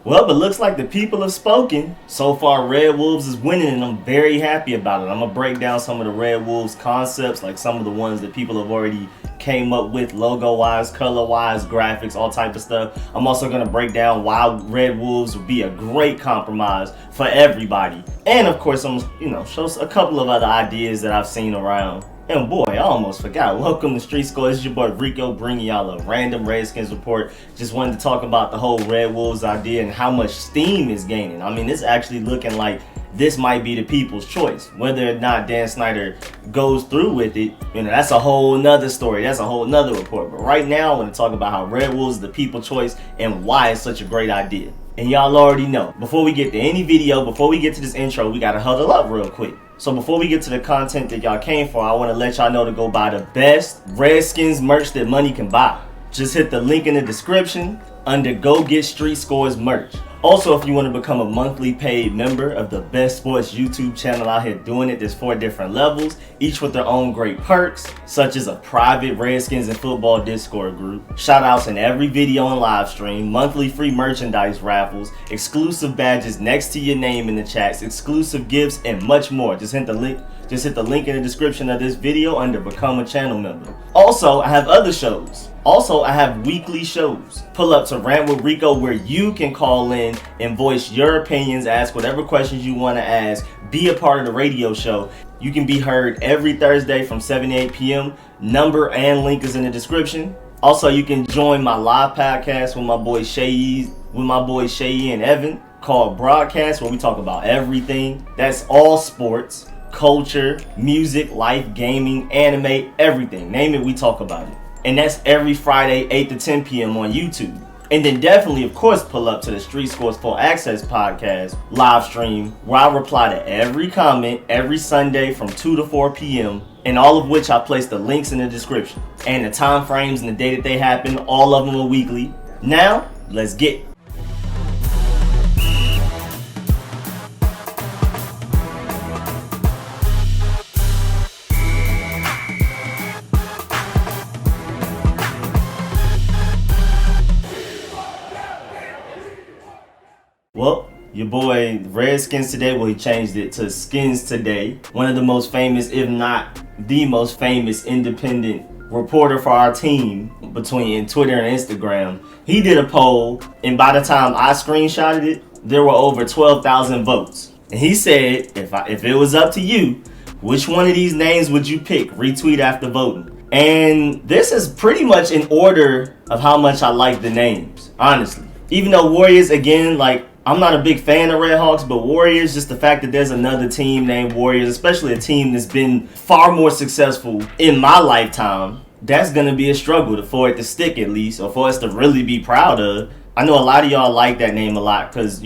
Well, but looks like the people have spoken. So far, Red Wolves is winning, and I'm very happy about it. I'm gonna break down some of the Red Wolves concepts, like some of the ones that people have already came up with, logo-wise, color-wise, graphics, all type of stuff. I'm also gonna break down why Red Wolves would be a great compromise for everybody, and of course, I'm show a couple of other ideas that I've seen around. And boy, I almost forgot. Welcome to Street Score. It's your boy Rico bringing y'all a random Redskins report. Just wanted to talk about the whole Red Wolves idea and how much steam is gaining. I mean, it's actually looking like this might be the people's choice. Whether or not Dan Snyder goes through with it, that's a whole nother story. That's a whole nother report. But right now, I want to talk about how Red Wolves is the people's choice and why it's such a great idea. And y'all already know, before we get to any video, before we get to this intro, we got to huddle up real quick. So before we get to the content that y'all came for, I want to let y'all know to go buy the best Redskins merch that money can buy. Just hit the link in the description under Go Get Street Scores merch. Also, if you want to become a monthly paid member of the best sports YouTube channel out here doing it, there's 4 different levels, each with their own great perks, such as a private Redskins and football Discord group, shout outs in every video and live stream, monthly free merchandise raffles, exclusive badges next to your name in the chats, exclusive gifts, and much more. Just hit the link in the description of this video under Become a Channel Member. Also, I have other shows. I have weekly shows. Pull up to Rant with Rico, where you can call in and voice your opinions, ask whatever questions you want to ask, be a part of the radio show. You can be heard every Thursday from 7 to 8 p.m. Number and link is in the description. Also, you can join my live podcast with my boys Shay and Evan, called Broadcast, where we talk about everything. That's all sports, culture, music, life, gaming, anime, everything. Name it, we talk about it. And that's every Friday, 8 to 10 p.m. on YouTube. And then definitely, of course, pull up to the Street Scores Full Access podcast live stream, where I reply to every comment every Sunday from 2 to 4 p.m. And all of which I place the links in the description. And the time frames and the day that they happen, all of them are weekly. Now, let's get it. Well, your boy Redskins today, he changed it to Skins today. One of the most famous, if not the most famous independent reporter for our team between Twitter and Instagram. He did a poll, and by the time I screenshotted it, there were over 12,000 votes. And he said, if it was up to you, which one of these names would you pick? Retweet after voting. And this is pretty much in order of how much I like the names, honestly. Even though Warriors, again, I'm not a big fan of Red Hawks, but Warriors, just the fact that there's another team named Warriors, especially a team that's been far more successful in my lifetime, that's going to be a struggle for it to stick, at least, or for us to really be proud of. I know a lot of y'all like that name a lot because,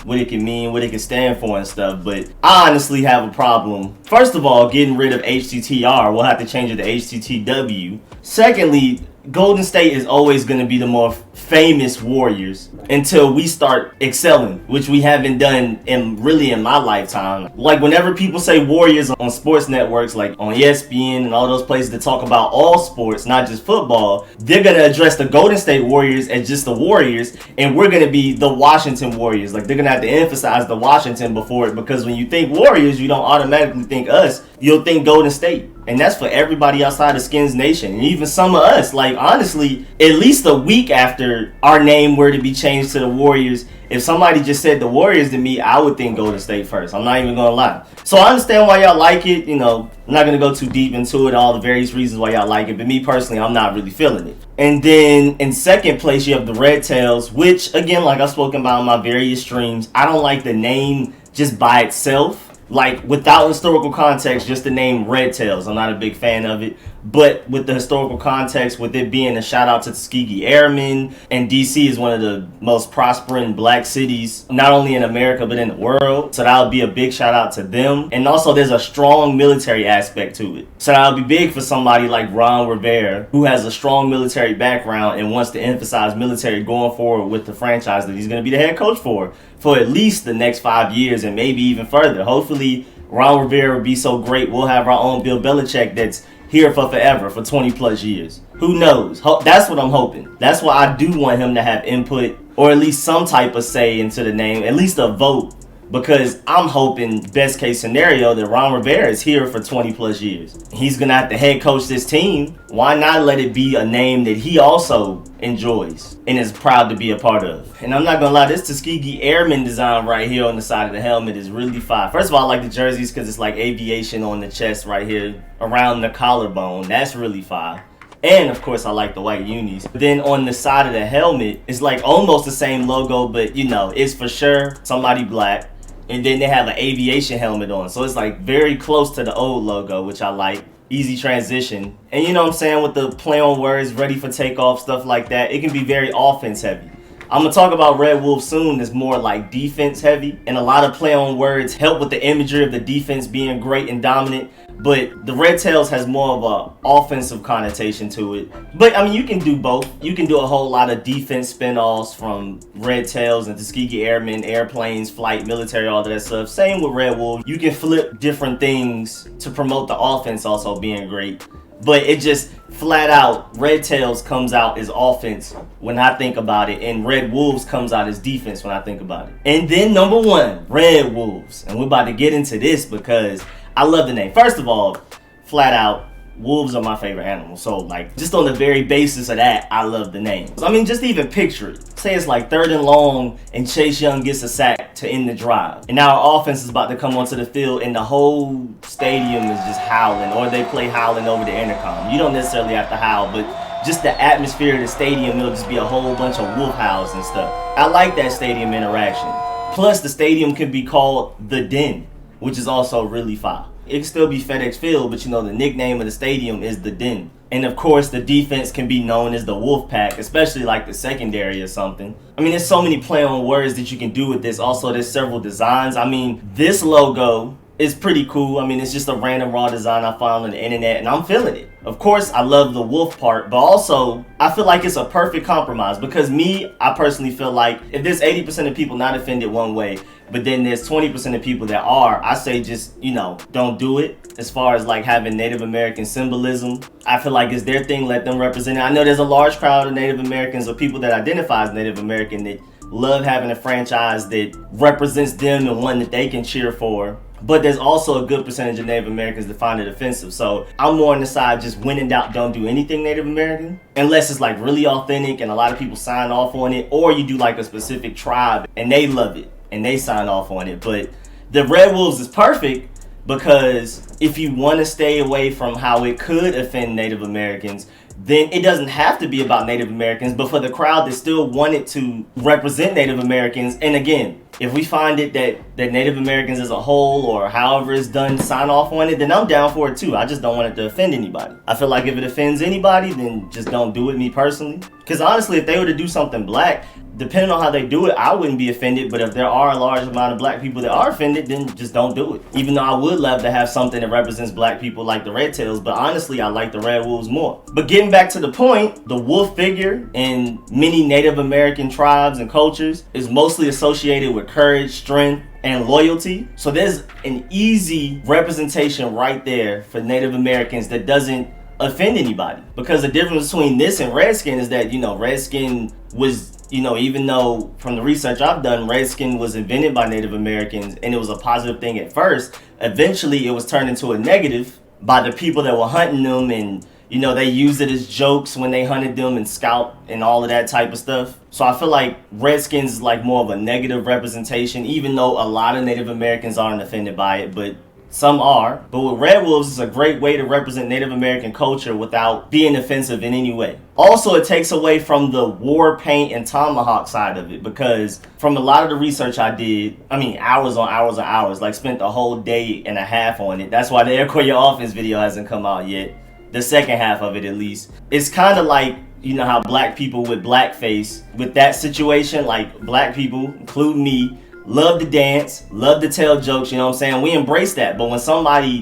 what it can mean, what it can stand for and stuff, but I honestly have a problem. First of all, getting rid of HTTR. We'll have to change it to HTTW. Secondly, Golden State is always going to be the more famous Warriors until we start excelling, which we haven't done in my lifetime. Like whenever people say Warriors on sports networks, like on ESPN and all those places that talk about all sports, not just football, they're going to address the Golden State Warriors as just the Warriors, and we're going to be the Washington Warriors. Like they're going to have to emphasize the Washington before it, because when you think Warriors, you don't automatically think us, you'll think Golden State. And that's for everybody outside of Skins Nation, and even some of us. Like, honestly, at least a week after our name were to be changed to the Warriors, if somebody just said the Warriors to me, I would think Golden State first. I'm not even going to lie. So I understand why y'all like it. I'm not going to go too deep into it, all the various reasons why y'all like it. But me personally, I'm not really feeling it. And then in second place, you have the Red Tails, which, again, like I've spoken about in my various streams, I don't like the name just by itself. Like, without historical context, just the name Red Tails, I'm not a big fan of it. But with the historical context, with it being a shout out to Tuskegee Airmen, and DC is one of the most prospering black cities, not only in America, but in the world. So that would be a big shout out to them. And also there's a strong military aspect to it. So that would be big for somebody like Ron Rivera, who has a strong military background and wants to emphasize military going forward with the franchise that he's going to be the head coach for at least the next 5 years and maybe even further. Hopefully Ron Rivera will be so great, we'll have our own Bill Belichick that's here for forever, for 20 plus years. Who knows? That's what I'm hoping. That's why I do want him to have input or at least some type of say into the name, at least a vote. Because I'm hoping, best case scenario, that Ron Rivera is here for 20 plus years. He's going to have to head coach this team. Why not let it be a name that he also enjoys and is proud to be a part of? And I'm not going to lie, this Tuskegee Airman design right here on the side of the helmet is really fire. First of all, I like the jerseys because it's like aviation on the chest right here around the collarbone. That's really fire. And of course I like the white unis. But then on the side of the helmet, it's like almost the same logo, but you know, it's for sure somebody black. And then they have an aviation helmet on. So it's like very close to the old logo, which I like. Easy transition. And you know what I'm saying, with the play on words, ready for takeoff, stuff like that, it can be very offense heavy. I'm going to talk about Red Wolves soon. It's more like defense heavy. And a lot of play on words help with the imagery of the defense being great and dominant. But the Red Tails has more of a offensive connotation to it. But I mean, you can do both. You can do a whole lot of defense spin-offs from Red Tails and Tuskegee Airmen, airplanes, flight, military, all that stuff. Same with Red Wolves. You can flip different things to promote the offense also being great. But it just flat out, Red Tails comes out as offense when I think about it, and Red Wolves comes out as defense when I think about it. And then number one, Red Wolves. And we're about to get into this because I love the name. First of all, flat out, wolves are my favorite animal. So like, just on the very basis of that, I love the name. I mean, just even picture it. Say it's like 3rd and long and Chase Young gets a sack to end the drive. And now our offense is about to come onto the field and the whole stadium is just howling, or they play howling over the intercom. You don't necessarily have to howl, but just the atmosphere of the stadium, it'll just be a whole bunch of wolf howls and stuff. I like that stadium interaction. Plus the stadium could be called The Den, which is also really fire. It can still be FedEx Field, but you know, the nickname of the stadium is The Den. And of course, the defense can be known as the Wolf Pack, especially like the secondary or something. I mean, there's so many play on words that you can do with this. Also, there's several designs. I mean, this logo is pretty cool. I mean, it's just a random raw design I found on the internet, and I'm feeling it. Of course, I love the wolf part, but also I feel like it's a perfect compromise because I personally feel like if there's 80% of people not offended one way, but then there's 20% of people that are, I say just, you know, don't do it. As far as like having Native American symbolism, I feel like it's their thing, let them represent it. I know there's a large crowd of Native Americans or people that identify as Native American that love having a franchise that represents them and one that they can cheer for. But there's also a good percentage of Native Americans that find it offensive. So I'm more on the side, just when in doubt, don't do anything Native American. Unless it's like really authentic and a lot of people sign off on it. Or you do like a specific tribe and they love it and they sign off on it. But the Red Wolves is perfect because if you want to stay away from how it could offend Native Americans, then it doesn't have to be about Native Americans, but for the crowd that still wanted to represent Native Americans, and again, if we find it that Native Americans as a whole or however it's done sign off on it, then I'm down for it too. I just don't want it to offend anybody. I feel like if it offends anybody, then just don't do it, me personally. Because honestly, if they were to do something black, depending on how they do it, I wouldn't be offended. But if there are a large amount of black people that are offended, then just don't do it. Even though I would love to have something that represents black people like the Red Tails, but honestly, I like the Red Wolves more. But getting back to the point, the wolf figure in many Native American tribes and cultures is mostly associated with courage, strength, and loyalty. So there's an easy representation right there for Native Americans that doesn't offend anybody. Because the difference between this and Redskin is that, you know, Redskin was, you know, even though from the research I've done, Redskin was invented by Native Americans and it was a positive thing at first, eventually it was turned into a negative by the people that were hunting them, and you know, they used it as jokes when they hunted them and scalped and all of that type of stuff. So I feel like Redskins is like more of a negative representation, even though a lot of Native Americans aren't offended by it, but some are. But with Red Wolves, it's a great way to represent Native American culture without being offensive in any way. Also, it takes away from the war paint and tomahawk side of it, because from a lot of the research I did, I mean, hours on hours on hours, like spent the whole day and a half on it. That's why the Air Corps Your Offense video hasn't come out yet. The second half of it, at least. It's kind of like, you know, how black people with blackface, with that situation, like black people, including me, love to dance, love to tell jokes, you know what I'm saying? We embrace that. But when somebody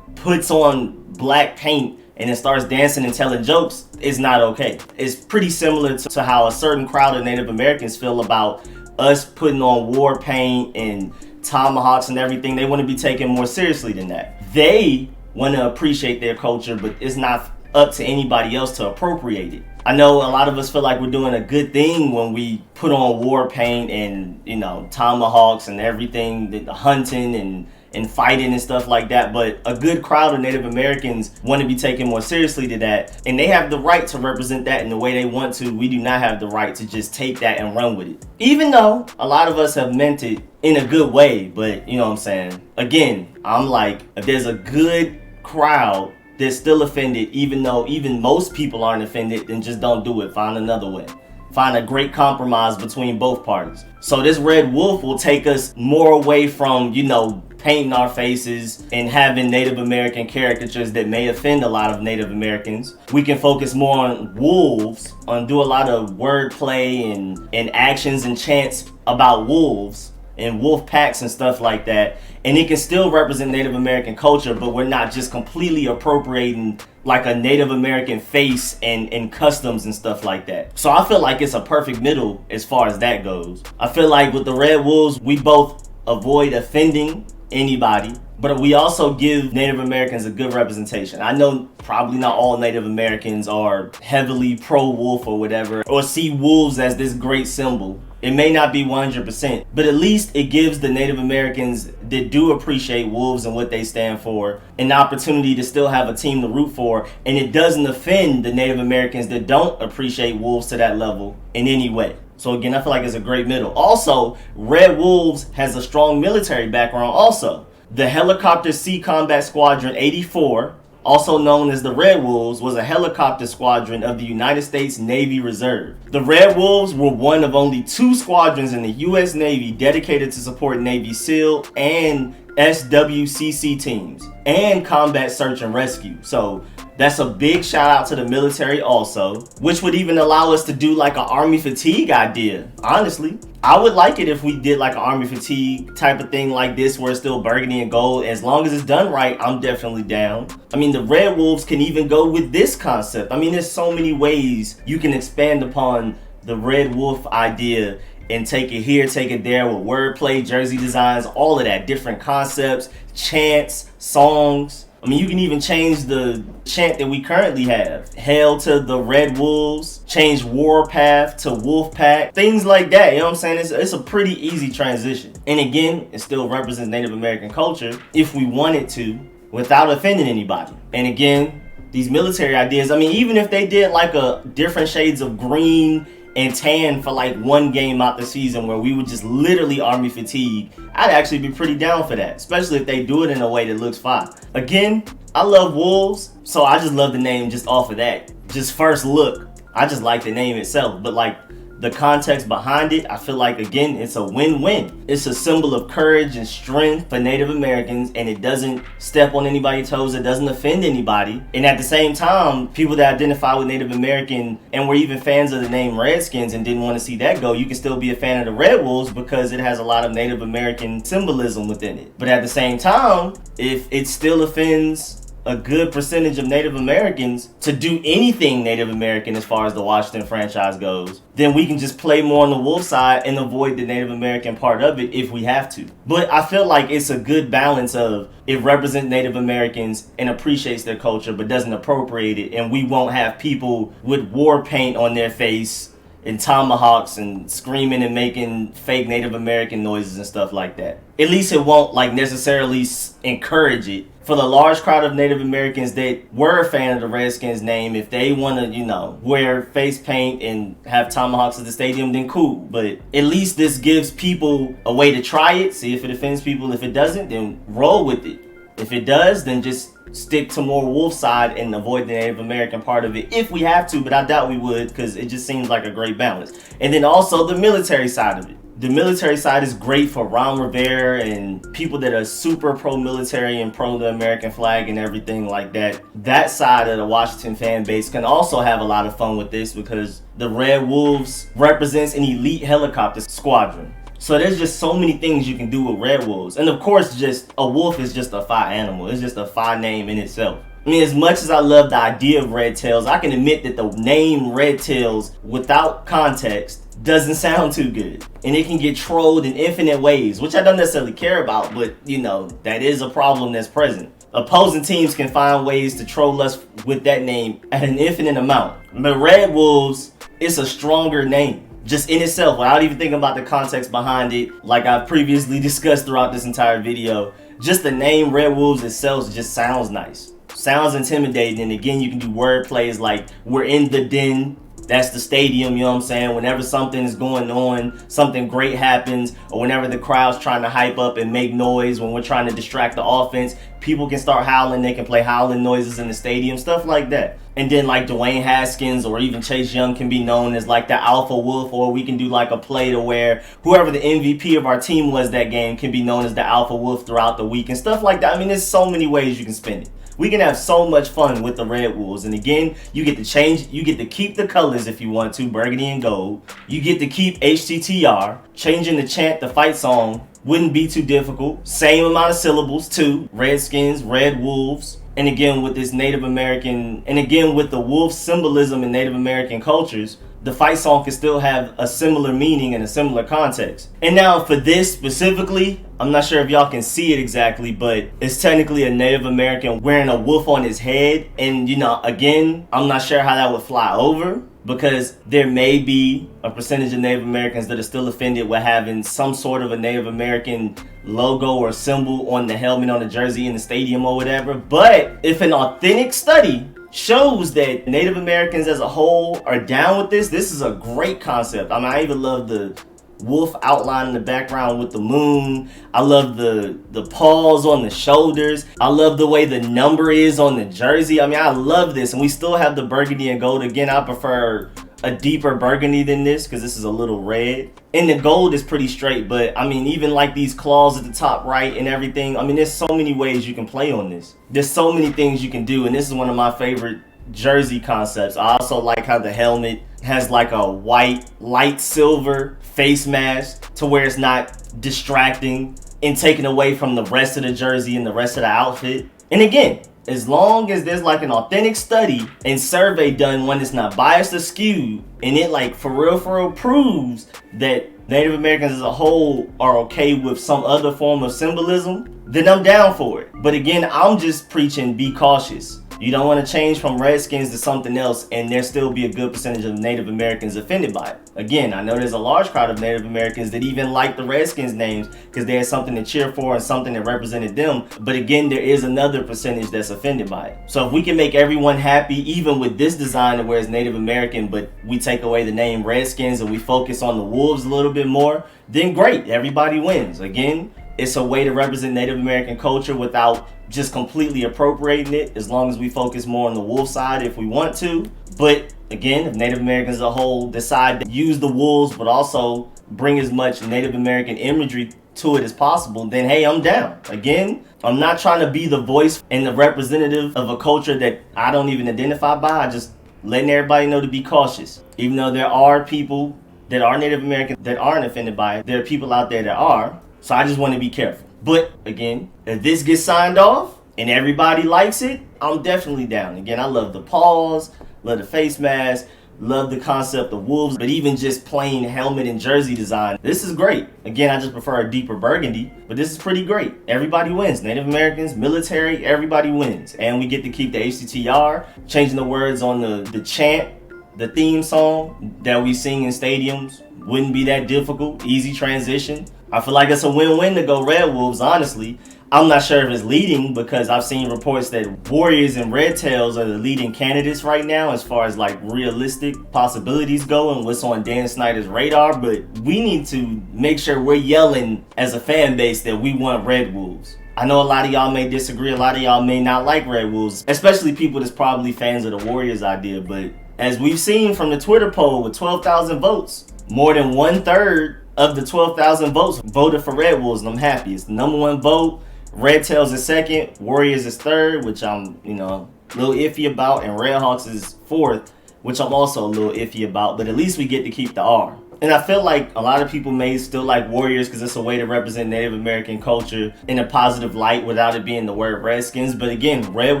puts on black paint and then starts dancing and telling jokes, it's not okay. It's pretty similar to how a certain crowd of Native Americans feel about us putting on war paint and tomahawks and everything. They want to be taken more seriously than that. They want to appreciate their culture, but it's not up to anybody else to appropriate it. I know a lot of us feel like we're doing a good thing when we put on war paint and, you know, tomahawks and everything, the hunting and fighting and stuff like that. But a good crowd of Native Americans want to be taken more seriously to that. And they have the right to represent that in the way they want to. We do not have the right to just take that and run with it. Even though a lot of us have meant it in a good way. But, you know what I'm saying? Again, I'm like, if there's a good crowd they're still offended, even though even most people aren't offended, then just don't do it. Find another way. Find a great compromise between both parties. So this Red Wolf will take us more away from, you know, painting our faces and having Native American caricatures that may offend a lot of Native Americans. We can focus more on wolves, do a lot of wordplay and actions and chants about wolves and wolf packs and stuff like that. And it can still represent Native American culture, but we're not just completely appropriating like a Native American face and customs and stuff like that. So I feel like it's a perfect middle as far as that goes. I feel like with the Red Wolves, we both avoid offending anybody, but we also give Native Americans a good representation. I know probably not all Native Americans are heavily pro-wolf or whatever, or see wolves as this great symbol. It may not be 100%, but at least it gives the Native Americans that do appreciate wolves and what they stand for an opportunity to still have a team to root for, and it doesn't offend the Native Americans that don't appreciate wolves to that level in any way. So again, I feel like it's a great middle. Also, Red Wolves has a strong military background also. The Helicopter Sea Combat Squadron 84, also known as the Red Wolves, was a helicopter squadron of the United States Navy Reserve. The Red Wolves were one of only 2 squadrons in the U.S. Navy dedicated to support Navy SEAL and SWCC teams and combat search and rescue. So that's a big shout out to the military also, which would even allow us to do like an Army fatigue idea. Honestly, I would like it if we did like an Army fatigue type of thing like this where it's still burgundy and gold. As long as it's done right, I'm definitely down. I mean, the Red Wolves can even go with this concept. I mean, there's so many ways you can expand upon the Red Wolf idea and take it here, take it there with wordplay, jersey designs, all of that, different concepts, chants, songs. I mean, you can even change the chant that we currently have. Hail to the Red Wolves, change Warpath to Wolfpack, things like that. You know what I'm saying? It's a pretty easy transition. And again, it still represents Native American culture if we wanted to without offending anybody. And again, these military ideas, I mean, even if they did like a different shades of green and tan for like one game out the season where we would just literally Army fatigue, I'd actually be pretty down for that, especially if they do it in a way that looks fine. Again, I love wolves, so I just love the name just off of that. Just first look, I just like the name itself, but like the context behind it, I feel like, again, it's a win-win. It's a symbol of courage and strength for Native Americans, and it doesn't step on anybody's toes. It doesn't offend anybody. And at the same time, people that identify with Native American and were even fans of the name Redskins and didn't want to see that go, you can still be a fan of the Red Wolves because it has a lot of Native American symbolism within it. But at the same time, if it still offends a good percentage of Native Americans to do anything Native American as far as the Washington franchise goes, then we can just play more on the wolf side and avoid the Native American part of it if we have to. But I feel like it's a good balance of it represents Native Americans and appreciates their culture but doesn't appropriate it, and we won't have people with war paint on their face and tomahawks and screaming and making fake Native American noises and stuff like that. At least it won't like necessarily encourage it. For the large crowd of Native Americans that were a fan of the Redskins name, if they want to, wear face paint and have tomahawks at the stadium, then cool. But at least this gives people a way to try it, see if it offends people. If it doesn't, then roll with it. If it does, then just stick to more wolf side and avoid the Native American part of it if we have to, but I doubt we would because it just seems like a great balance. And then also the military side of it. The military side is great for Ron Rivera and people that are super pro-military and pro the American flag and everything like that. That side of the Washington fan base can also have a lot of fun with this because the Red Wolves represents an elite helicopter squadron. So there's just so many things you can do with Red Wolves. And of course, just a wolf is just a fire animal. It's just a fire name in itself. I mean, as much as I love the idea of Red Tails, I can admit that the name Red Tails without context doesn't sound too good. And it can get trolled in infinite ways, which I don't necessarily care about, but that is a problem that's present. opposing teams can find ways to troll us with that name at an infinite amount. But Red Wolves, it's a stronger name. Just in itself, without even thinking about the context behind it, like I've previously discussed throughout this entire video, just the name Red Wolves itself just sounds nice. Sounds intimidating, and again, you can do word plays like we're in the den. That's the stadium, you know what I'm saying? Whenever something is going on, something great happens, or whenever the crowd's trying to hype up and make noise, when we're trying to distract the offense, people can start howling, they can play howling noises in the stadium, stuff like that. And then like Dwayne Haskins or even Chase Young can be known as like the alpha wolf, or we can do like a play to where whoever the MVP of our team was that game can be known as the alpha wolf throughout the week and stuff like that. I mean, there's so many ways you can spin it. We can have so much fun with the Red Wolves. And again, you get to keep the colors if you want to, burgundy and gold. You get to keep HTTR. Changing the chant, the fight song, wouldn't be too difficult. Same amount of syllables too. Redskins, Red Wolves. And again, with this Native American, and again, with the wolf symbolism in Native American cultures, the fight song can still have a similar meaning and a similar context. And now for this specifically, I'm not sure if y'all can see it exactly, but it's technically a Native American wearing a wolf on his head. And you know, again, I'm not sure how that would fly over, because there may be a percentage of Native Americans that are still offended with having some sort of a Native American logo or symbol on the helmet, on the jersey, in the stadium or whatever. But if an authentic study shows that Native Americans as a whole are down with this is a great concept. I mean, I even love the wolf outline in the background with the moon. I love the paws on the shoulders. I love the way the number is on the jersey. I mean, I love this. And we still have the burgundy and gold. Again, I prefer a deeper burgundy than this because this is a little red. And the gold is pretty straight, but I mean, even like these claws at the top right and everything, I mean, there's so many ways you can play on this. There's so many things you can do, and this is one of my favorite jersey concepts. I also like how the helmet has like a white, light silver face mask to where it's not distracting and taken away from the rest of the jersey and the rest of the outfit. And again, as long as there's like an authentic study and survey done, one that's not biased or skewed, and it like for real proves that Native Americans as a whole are okay with some other form of symbolism, then I'm down for it. But again, I'm just preaching be cautious. You don't want to change from Redskins to something else and there still be a good percentage of Native Americans offended by it. Again, I know there's a large crowd of Native Americans that even like the Redskins names because they had something to cheer for and something that represented them. But again, there is another percentage that's offended by it. So if we can make everyone happy, even with this design where it's Native American, but we take away the name Redskins and we focus on the Wolves a little bit more, then great, everybody wins. Again, it's a way to represent Native American culture without just completely appropriating it, as long as we focus more on the wolf side if we want to. But again, if Native Americans as a whole decide to use the wolves but also bring as much Native American imagery to it as possible, then hey, I'm down. Again, I'm not trying to be the voice and the representative of a culture that I don't even identify by. I just letting everybody know to be cautious. Even though there are people that are Native American that aren't offended by it, there are people out there that are. So I just want to be careful. But again, if this gets signed off and everybody likes it, I'm definitely down. Again, I love the paws, love the face mask, love the concept of wolves, but even just plain helmet and jersey design, this is great. Again, I just prefer a deeper burgundy, but this is pretty great. Everybody wins. Native Americans, military, everybody wins. And we get to keep the HTTR, changing the words on the chant, the theme song that we sing in stadiums. Wouldn't be that difficult, easy transition. I feel like it's a win-win to go Red Wolves, honestly. I'm not sure if it's leading because I've seen reports that Warriors and Red Tails are the leading candidates right now as far as like realistic possibilities go and what's on Dan Snyder's radar. But we need to make sure we're yelling as a fan base that we want Red Wolves. I know a lot of y'all may disagree. A lot of y'all may not like Red Wolves, especially people that's probably fans of the Warriors idea. But as we've seen from the Twitter poll with 12,000 votes, more than 1/3 of the 12,000 votes voted for Red Wolves, and I'm happy. It's the number one vote. Red Tails is second, Warriors is third, which I'm, a little iffy about, and Red Hawks is fourth, which I'm also a little iffy about, but at least we get to keep the R. And I feel like a lot of people may still like Warriors because it's a way to represent Native American culture in a positive light without it being the word Redskins. But again, Red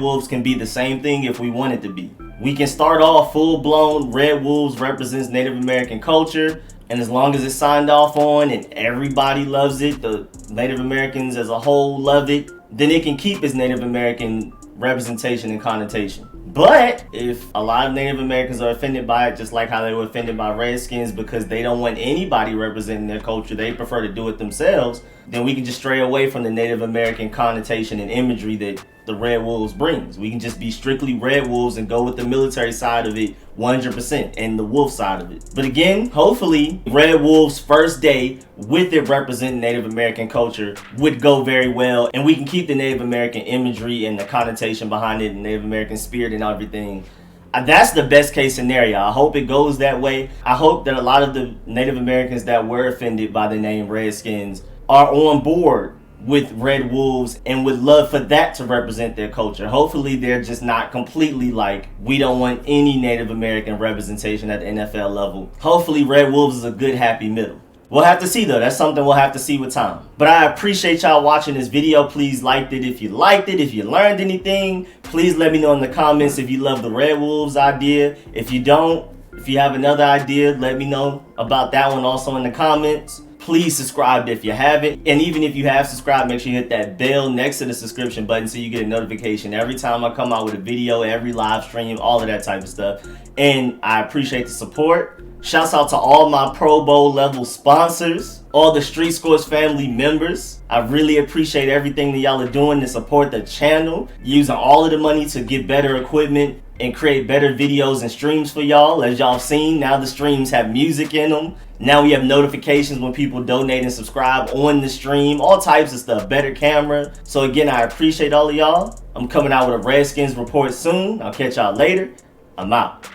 Wolves can be the same thing if we want it to be. We can start off full-blown Red Wolves represents Native American culture. And as long as it's signed off on and everybody loves it, the Native Americans as a whole love it, then it can keep its Native American representation and connotation. But if a lot of Native Americans are offended by it, just like how they were offended by Redskins because they don't want anybody representing their culture, they prefer to do it themselves, then we can just stray away from the Native American connotation and imagery that the Red Wolves brings. We can just be strictly Red Wolves and go with the military side of it 100% and the wolf side of it. But again, hopefully Red Wolves' first day with it representing Native American culture would go very well, and we can keep the Native American imagery and the connotation behind it, and Native American spirit and everything. That's the best case scenario. I hope it goes that way. I hope that a lot of the Native Americans that were offended by the name Redskins are on board with Red Wolves and would love for that to represent their culture. Hopefully they're just not completely like, we don't want any Native American representation at the NFL level. Hopefully Red Wolves is a good happy middle. We'll have to see though. That's something we'll have to see with time. But I appreciate y'all watching this video. Please like it if you liked it. If you learned anything, please let me know in the comments if you love the Red Wolves idea. If you don't, if you have another idea, let me know about that one also in the comments. Please subscribe if you haven't. And even if you have subscribed, make sure you hit that bell next to the subscription button so you get a notification every time I come out with a video, every live stream, all of that type of stuff. And I appreciate the support. Shouts out to all my Pro Bowl level sponsors, all the Street Scores family members. I really appreciate everything that y'all are doing to support the channel, using all of the money to get better equipment and create better videos and streams for y'all. As y'all seen, now the streams have music in them. Now we have notifications when people donate and subscribe on the stream, all types of stuff, better camera. So again, I appreciate all of y'all. I'm coming out with a Redskins report soon. I'll catch y'all later. I'm out.